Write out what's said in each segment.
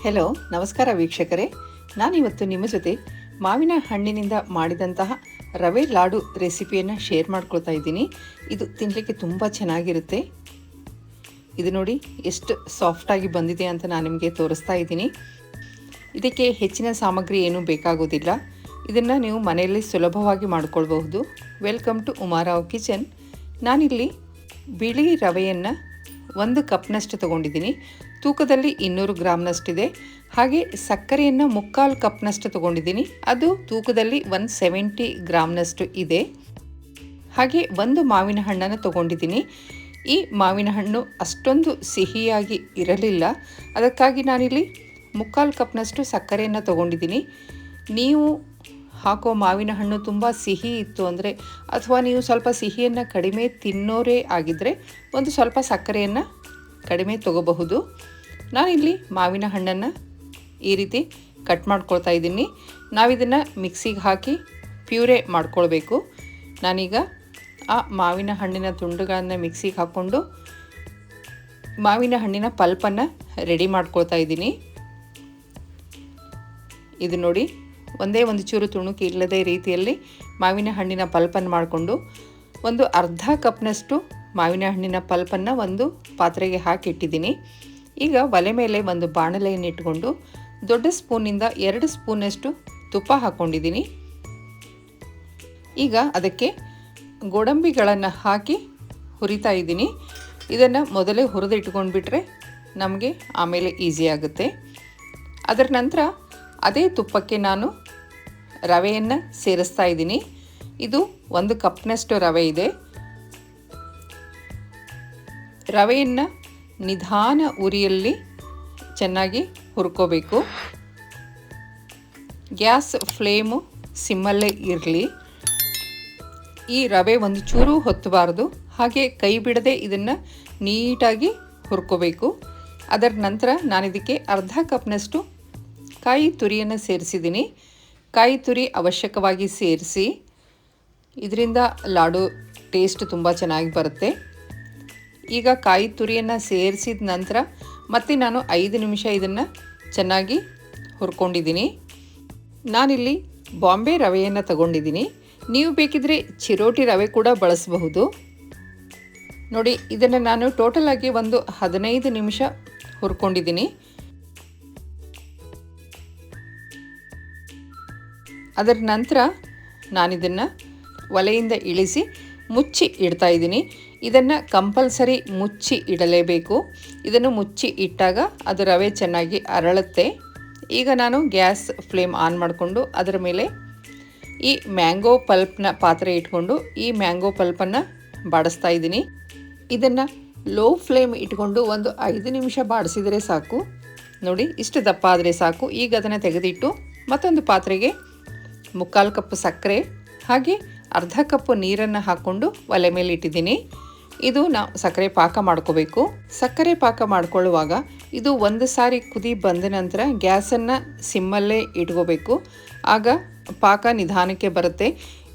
Hello, ನಮಸ್ಕಾರ ವೀಕ್ಷಕರೇ. ನಾನಿವತ್ತು ನಿಮ್ಮ ಜೊತೆ ಮಾವಿನ ಹಣ್ಣಿನಿಂದ ಮಾಡಿದಂತಹ ರವೆ ಲಾಡು ರೆಸಿಪಿಯನ್ನು ಶೇರ್ ಮಾಡ್ಕೊಳ್ತಾ ಇದ್ದೀನಿ. ಇದು ತಿನ್ನಲಿಕ್ಕೆ ತುಂಬ ಚೆನ್ನಾಗಿರುತ್ತೆ. ಇದು ನೋಡಿ ಎಷ್ಟು ಸಾಫ್ಟಾಗಿ ಬಂದಿದೆ ಅಂತ ನಾನು ನಿಮಗೆ ತೋರಿಸ್ತಾ ಇದ್ದೀನಿ. ಇದಕ್ಕೆ ಹೆಚ್ಚಿನ ಸಾಮಗ್ರಿ ಏನೂ ಬೇಕಾಗೋದಿಲ್ಲ. ಇದನ್ನು ನೀವು ಮನೆಯಲ್ಲಿ ಸುಲಭವಾಗಿ ಮಾಡ್ಕೊಳ್ಬಹುದು. Welcome to Umarao kitchen. ನಾನಿಲ್ಲಿ ಬಿಳಿ ರವೆಯನ್ನು 1 ಕಪ್ನಷ್ಟು ತೊಗೊಂಡಿದ್ದೀನಿ. ತೂಕದಲ್ಲಿ 200 ಗ್ರಾಮ್ನಷ್ಟಿದೆ. ಹಾಗೆ ಸಕ್ಕರೆಯನ್ನು 3/4 ಕಪ್ನಷ್ಟು ತೊಗೊಂಡಿದ್ದೀನಿ. ಅದು ತೂಕದಲ್ಲಿ 170 ಗ್ರಾಮ್ನಷ್ಟು ಇದೆ. ಹಾಗೆ 1 ಮಾವಿನ ಹಣ್ಣನ್ನು ತೊಗೊಂಡಿದ್ದೀನಿ. ಈ ಮಾವಿನ ಹಣ್ಣು ಅಷ್ಟೊಂದು ಸಿಹಿಯಾಗಿ ಇರಲಿಲ್ಲ, ಅದಕ್ಕಾಗಿ ನಾನಿಲ್ಲಿ 3/4 ಕಪ್ನಷ್ಟು ಸಕ್ಕರೆಯನ್ನು ತೊಗೊಂಡಿದ್ದೀನಿ. ನೀವು ಹಾಕೋ ಮಾವಿನ ಹಣ್ಣು ತುಂಬ ಸಿಹಿ ಇತ್ತು ಅಂದರೆ, ಅಥವಾ ನೀವು ಸ್ವಲ್ಪ ಸಿಹಿಯನ್ನು ಕಡಿಮೆ ತಿನ್ನೋರೇ ಆಗಿದ್ದರೆ ಒಂದು ಸ್ವಲ್ಪ ಸಕ್ಕರೆಯನ್ನು ಕಡಿಮೆ ತಗೋಬಹುದು. ನಾನಿಲ್ಲಿ ಮಾವಿನ ಹಣ್ಣನ್ನು ಈ ರೀತಿ ಕಟ್ ಮಾಡ್ಕೊಳ್ತಾ ಇದ್ದೀನಿ. ನಾವಿದನ್ನು ಮಿಕ್ಸಿಗೆ ಹಾಕಿ ಪ್ಯೂರೆ ಮಾಡ್ಕೊಳ್ಬೇಕು. ನಾನೀಗ ಆ ಮಾವಿನ ಹಣ್ಣಿನ ತುಂಡುಗಳನ್ನು ಮಿಕ್ಸಿಗೆ ಹಾಕ್ಕೊಂಡು ಮಾವಿನ ಹಣ್ಣಿನ ಪಲ್ಪನ್ನು ರೆಡಿ ಮಾಡ್ಕೊಳ್ತಾ ಇದ್ದೀನಿ. ಇದು ನೋಡಿ, ಒಂದೇ ಒಂದು ಚೂರು ತುಣುಕು ಇಲ್ಲದೆ ರೀತಿಯಲ್ಲಿ ಮಾವಿನ ಹಣ್ಣಿನ ಪಲ್ಪನ್ನು ಮಾಡಿಕೊಂಡು ಒಂದು ಅರ್ಧ ಕಪ್ನಷ್ಟು ಮಾವಿನ ಹಣ್ಣಿನ ಪಲ್ಪನ್ನು ಒಂದು ಪಾತ್ರೆಗೆ ಹಾಕಿಟ್ಟಿದ್ದೀನಿ. ಈಗ ಒಲೆ ಮೇಲೆ ಒಂದು ಬಾಣಲೆಯನ್ನು ಇಟ್ಕೊಂಡು ದೊಡ್ಡ ಸ್ಪೂನಿಂದ 2 ಸ್ಪೂನಷ್ಟು ತುಪ್ಪ ಹಾಕ್ಕೊಂಡಿದ್ದೀನಿ. ಈಗ ಅದಕ್ಕೆ ಗೋಡಂಬಿಗಳನ್ನು ಹಾಕಿ ಹುರಿತಾ ಇದ್ದೀನಿ. ಇದನ್ನು ಮೊದಲೇ ಹುರಿದಿಟ್ಕೊಂಡ್ಬಿಟ್ರೆ ನಮಗೆ ಆಮೇಲೆ ಈಸಿ ಆಗುತ್ತೆ. ಅದರ ನಂತರ ಅದೇ ತುಪ್ಪಕ್ಕೆ ನಾನು ರವೆಯನ್ನು ಸೇರಿಸ್ತಾ ಇದ್ದೀನಿ. ಇದು 1 ಕಪ್ನಷ್ಟು ರವೆ ಇದೆ. ರವೆಯನ್ನು ನಿಧಾನ ಉರಿಯಲ್ಲಿ ಚೆನ್ನಾಗಿ ಹುರ್ಕೋಬೇಕು. ಗ್ಯಾಸ್ ಫ್ಲೇಮು ಸಿಮ್ಮಲ್ಲೇ ಇರಲಿ. ಈ ರವೆ ಒಂದು ಚೂರು ಹೊತ್ತಬಾರ್ದು. ಹಾಗೆ ಕೈ ಬಿಡದೆ ಇದನ್ನು ನೀಟಾಗಿ ಹುರ್ಕೋಬೇಕು. ಅದರ ನಂತರ ನಾನಿದಕ್ಕೆ ಅರ್ಧ ಕಪ್ನಷ್ಟು ಕಾಯಿ ತುರಿಯನ್ನು ಸೇರಿಸಿದ್ದೀನಿ. ಕಾಯಿ ತುರಿ ಅವಶ್ಯಕವಾಗಿ ಸೇರಿಸಿ, ಇದರಿಂದ ಲಾಡು ಟೇಸ್ಟ್ ತುಂಬ ಚೆನ್ನಾಗಿ ಬರುತ್ತೆ. ಈಗ ಕಾಯಿ ತುರಿಯನ್ನು ಸೇರಿಸಿದ ನಂತರ ಮತ್ತೆ ನಾನು 5 ನಿಮಿಷ ಇದನ್ನು ಚೆನ್ನಾಗಿ ಹುರ್ಕೊಂಡಿದ್ದೀನಿ. ನಾನಿಲ್ಲಿ ಬಾಂಬೆ ರವೆಯನ್ನು ತಗೊಂಡಿದ್ದೀನಿ. ನೀವು ಬೇಕಿದ್ರೆ ಚಿರೋಟಿ ರವೆ ಕೂಡ ಬಳಸಬಹುದು. ನೋಡಿ, ಇದನ್ನು ನಾನು ಟೋಟಲಾಗಿ ಒಂದು 15 ನಿಮಿಷ ಹುರ್ಕೊಂಡಿದ್ದೀನಿ. ಅದರ ನಂತರ ನಾನಿದನ್ನು ಒಲೆಯಿಂದ ಇಳಿಸಿ ಮುಚ್ಚಿ ಇಡ್ತಾ ಇದ್ದೀನಿ. ಇದನ್ನು ಕಂಪಲ್ಸರಿ ಮುಚ್ಚಿ ಇಡಲೇಬೇಕು. ಇದನ್ನು ಮುಚ್ಚಿ ಇಟ್ಟಾಗ ಅದು ರವೆ ಚೆನ್ನಾಗಿ ಅರಳುತ್ತೆ. ಈಗ ನಾನು ಗ್ಯಾಸ್ ಫ್ಲೇಮ್ ಆನ್ ಮಾಡಿಕೊಂಡು ಅದರ ಮೇಲೆ ಈ ಮ್ಯಾಂಗೋ ಪಲ್ಪ್ನ ಪಾತ್ರೆ ಇಟ್ಕೊಂಡು ಈ ಮ್ಯಾಂಗೋ ಪಲ್ಪನ್ನು ಬಾಡಿಸ್ತಾ ಇದ್ದೀನಿ. ಇದನ್ನು ಲೋ ಫ್ಲೇಮ್ ಇಟ್ಕೊಂಡು ಒಂದು 5 ನಿಮಿಷ ಬಾಡಿಸಿದರೆ ಸಾಕು. ನೋಡಿ, ಇಷ್ಟು ದಪ್ಪ ಆದರೆ ಸಾಕು. ಈಗ ಅದನ್ನು ತೆಗೆದಿಟ್ಟು ಮತ್ತೊಂದು ಪಾತ್ರೆಗೆ 3/4 ಕಪ್ ಸಕ್ಕರೆ ಹಾಗೆ ಅರ್ಧ ಕಪ್ ನೀರನ್ನು ಹಾಕ್ಕೊಂಡು ಒಲೆ ಮೇಲೆ ಇಟ್ಟಿದ್ದೀನಿ. ಇದು ನಾವು ಸಕ್ಕರೆ ಪಾಕ ಮಾಡ್ಕೋಬೇಕು. ಸಕ್ಕರೆ ಪಾಕ ಮಾಡ್ಕೊಳ್ಳುವಾಗ ಇದು ಒಂದು ಸಾರಿ ಕುದಿ ಬಂದ ನಂತರ ಗ್ಯಾಸನ್ನು ಸಿಮ್ಮಲ್ಲೇ ಇಟ್ಕೋಬೇಕು. ಆಗ ಪಾಕ ನಿಧಾನಕ್ಕೆ ಬರುತ್ತೆ.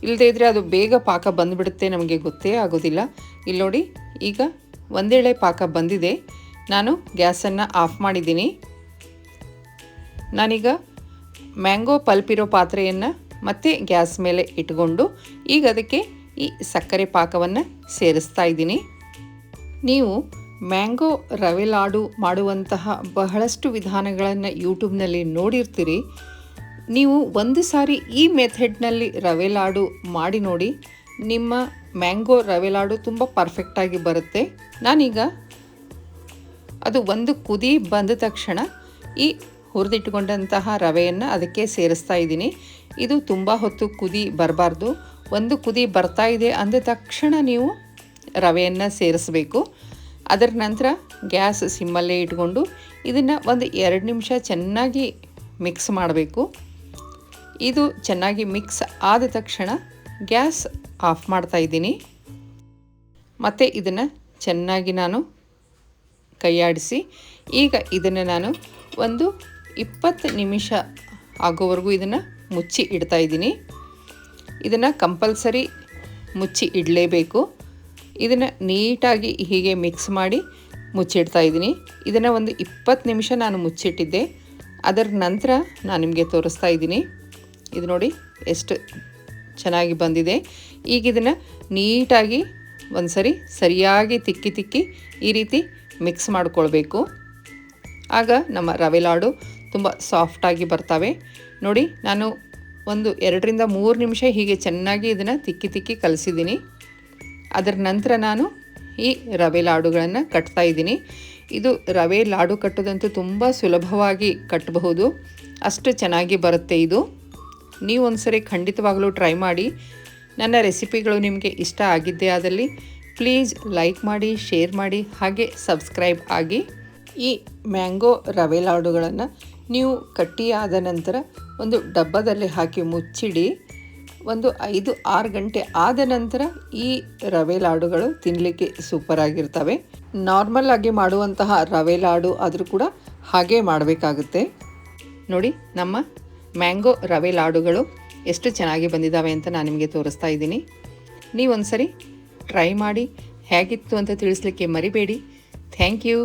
ಇಲ್ಲದೇ ಇದ್ದರೆ ಅದು ಬೇಗ ಪಾಕ ಬಂದುಬಿಡುತ್ತೆ, ನಮಗೆ ಗೊತ್ತೇ ಆಗೋದಿಲ್ಲ. ಇಲ್ಲಿ ನೋಡಿ, ಈಗ ಒಂದೇಳೆ ಪಾಕ ಬಂದಿದೆ. ನಾನು ಗ್ಯಾಸನ್ನು ಆಫ್ ಮಾಡಿದ್ದೀನಿ. ನಾನೀಗ ಮ್ಯಾಂಗೋ ಪಲ್ಪಿರೋ ಪಾತ್ರೆಯನ್ನು ಮತ್ತೆ ಗ್ಯಾಸ್ ಮೇಲೆ ಇಟ್ಕೊಂಡು ಈಗ ಅದಕ್ಕೆ ಈ ಸಕ್ಕರೆ ಪಾಕವನ್ನು ಸೇರಿಸ್ತಾ ಇದ್ದೀನಿ. ನೀವು ಮ್ಯಾಂಗೋ ರವೆ ಲಾಡು ಮಾಡುವಂತಹ ಬಹಳಷ್ಟು ವಿಧಾನಗಳನ್ನು ಯೂಟ್ಯೂಬ್ನಲ್ಲಿ ನೋಡಿರ್ತೀರಿ. ನೀವು ಒಂದು ಸಾರಿ ಈ ಮೆಥಡ್ನಲ್ಲಿ ರವೆ ಲಾಡು ಮಾಡಿ ನೋಡಿ. ನಿಮ್ಮ ಮ್ಯಾಂಗೋ ರವೆ ಲಾಡು ತುಂಬ ಪರ್ಫೆಕ್ಟಾಗಿ ಬರುತ್ತೆ. ನಾನೀಗ ಅದು ಒಂದು ಕುದಿ ಬಂದ ತಕ್ಷಣ ಈ ಹುರಿದಿಟ್ಟುಕೊಂಡಂತಹ ರವೆಯನ್ನು ಅದಕ್ಕೆ ಸೇರಿಸ್ತಾ ಇದ್ದೀನಿ. ಇದು ತುಂಬ ಹೊತ್ತು ಕುದಿ ಬರಬಾರ್ದು. ಒಂದು ಕುದಿ ಬರ್ತಾ ಇದೆ ಅಂದ ತಕ್ಷಣ ನೀವು ರವೆಯನ್ನು ಸೇರಿಸಬೇಕು. ಅದರ ನಂತರ ಗ್ಯಾಸ್ ಸಿಮ್ಮಲ್ಲೇ ಇಟ್ಕೊಂಡು ಇದನ್ನು ಒಂದು 2 ನಿಮಿಷ ಚೆನ್ನಾಗಿ ಮಿಕ್ಸ್ ಮಾಡಬೇಕು. ಇದು ಚೆನ್ನಾಗಿ ಮಿಕ್ಸ್ ಆದ ತಕ್ಷಣ ಗ್ಯಾಸ್ ಆಫ್ ಮಾಡ್ತಾ ಇದ್ದೀನಿ. ಮತ್ತು ಇದನ್ನು ಚೆನ್ನಾಗಿ ನಾನು ಕೈಯಾಡಿಸಿ ಈಗ ಇದನ್ನು ನಾನು ಒಂದು 20 ನಿಮಿಷ ಆಗೋವರೆಗೂ ಇದನ್ನು ಮುಚ್ಚಿ ಇಡ್ತಾ ಇದ್ದೀನಿ. ಇದನ್ನು ಕಂಪಲ್ಸರಿ ಮುಚ್ಚಿ ಇಡಲೇಬೇಕು. ಇದನ್ನು ನೀಟಾಗಿ ಹೀಗೆ ಮಿಕ್ಸ್ ಮಾಡಿ ಮುಚ್ಚಿಡ್ತಾ ಇದ್ದೀನಿ. ಇದನ್ನು ಒಂದು 20 ನಿಮಿಷ ನಾನು ಮುಚ್ಚಿಟ್ಟಿದ್ದೆ. ಅದರ ನಂತರ ನಾನು ನಿಮಗೆ ತೋರಿಸ್ತಾ ಇದ್ದೀನಿ. ಇದು ನೋಡಿ ಎಷ್ಟು ಚೆನ್ನಾಗಿ ಬಂದಿದೆ. ಈಗ ಇದನ್ನು ನೀಟಾಗಿ ಒಂದು ಸರಿಯಾಗಿ ತಿಕ್ಕಿ ಈ ರೀತಿ ಮಿಕ್ಸ್ ಮಾಡಿಕೊಳ್ಬೇಕು. ಆಗ ನಮ್ಮ ರವೆ ಲಾಡು ತುಂಬ ಸಾಫ್ಟಾಗಿ ಬರ್ತವೆ. ನೋಡಿ, ನಾನು ಒಂದು 2ರಿಂದ 3 ನಿಮಿಷ ಹೀಗೆ ಚೆನ್ನಾಗಿ ಇದನ್ನು ತಿಕ್ಕಿ ಕಲಿಸಿದ್ದೀನಿ. ಅದರ ನಂತರ ನಾನು ಈ ರವೆ ಲಾಡುಗಳನ್ನು ಕಟ್ತಾ ಇದ್ದೀನಿ. ಇದು ರವೆ ಲಾಡು ಕಟ್ಟೋದಂತೂ ತುಂಬ ಸುಲಭವಾಗಿ ಕಟ್ಟಬಹುದು, ಅಷ್ಟು ಚೆನ್ನಾಗಿ ಬರುತ್ತೆ ಇದು. ನೀವು ಒಂದು ಖಂಡಿತವಾಗಲೂ ಟ್ರೈ ಮಾಡಿ. ನನ್ನ ರೆಸಿಪಿಗಳು ನಿಮಗೆ ಇಷ್ಟ ಆಗಿದ್ದೇ ಆದಲ್ಲಿ ಪ್ಲೀಸ್ ಲೈಕ್ ಮಾಡಿ, ಶೇರ್ ಮಾಡಿ, ಹಾಗೆ ಸಬ್ಸ್ಕ್ರೈಬ್ ಆಗಿ. ಈ ಮ್ಯಾಂಗೋ ರವೆ ಲಾಡುಗಳನ್ನು ನೀವು ಕಟ್ಟಿ ಆದ ನಂತರ ಒಂದು ಡಬ್ಬದಲ್ಲಿ ಹಾಕಿ ಮುಚ್ಚಿಡಿ. ಒಂದು 5-6 ಗಂಟೆ ಆದ ನಂತರ ಈ ರವೆ ಲಾಡುಗಳು ತಿನ್ನಲಿಕ್ಕೆ ಸೂಪರಾಗಿರ್ತವೆ. ನಾರ್ಮಲ್ ಆಗಿ ಮಾಡುವಂತಹ ರವೆ ಲಾಡು ಆದರೂ ಕೂಡ ಹಾಗೇ ಮಾಡಬೇಕಾಗುತ್ತೆ. ನೋಡಿ, ನಮ್ಮ ಮ್ಯಾಂಗೋ ರವೆ ಲಾಡುಗಳು ಎಷ್ಟು ಚೆನ್ನಾಗಿ ಬಂದಿದ್ದಾವೆ ಅಂತ ನಾನು ನಿಮಗೆ ತೋರಿಸ್ತಾ ಇದ್ದೀನಿ. ನೀವೊಂದು ಟ್ರೈ ಮಾಡಿ, ಹೇಗಿತ್ತು ಅಂತ ತಿಳಿಸ್ಲಿಕ್ಕೆ ಮರಿಬೇಡಿ. Thank you.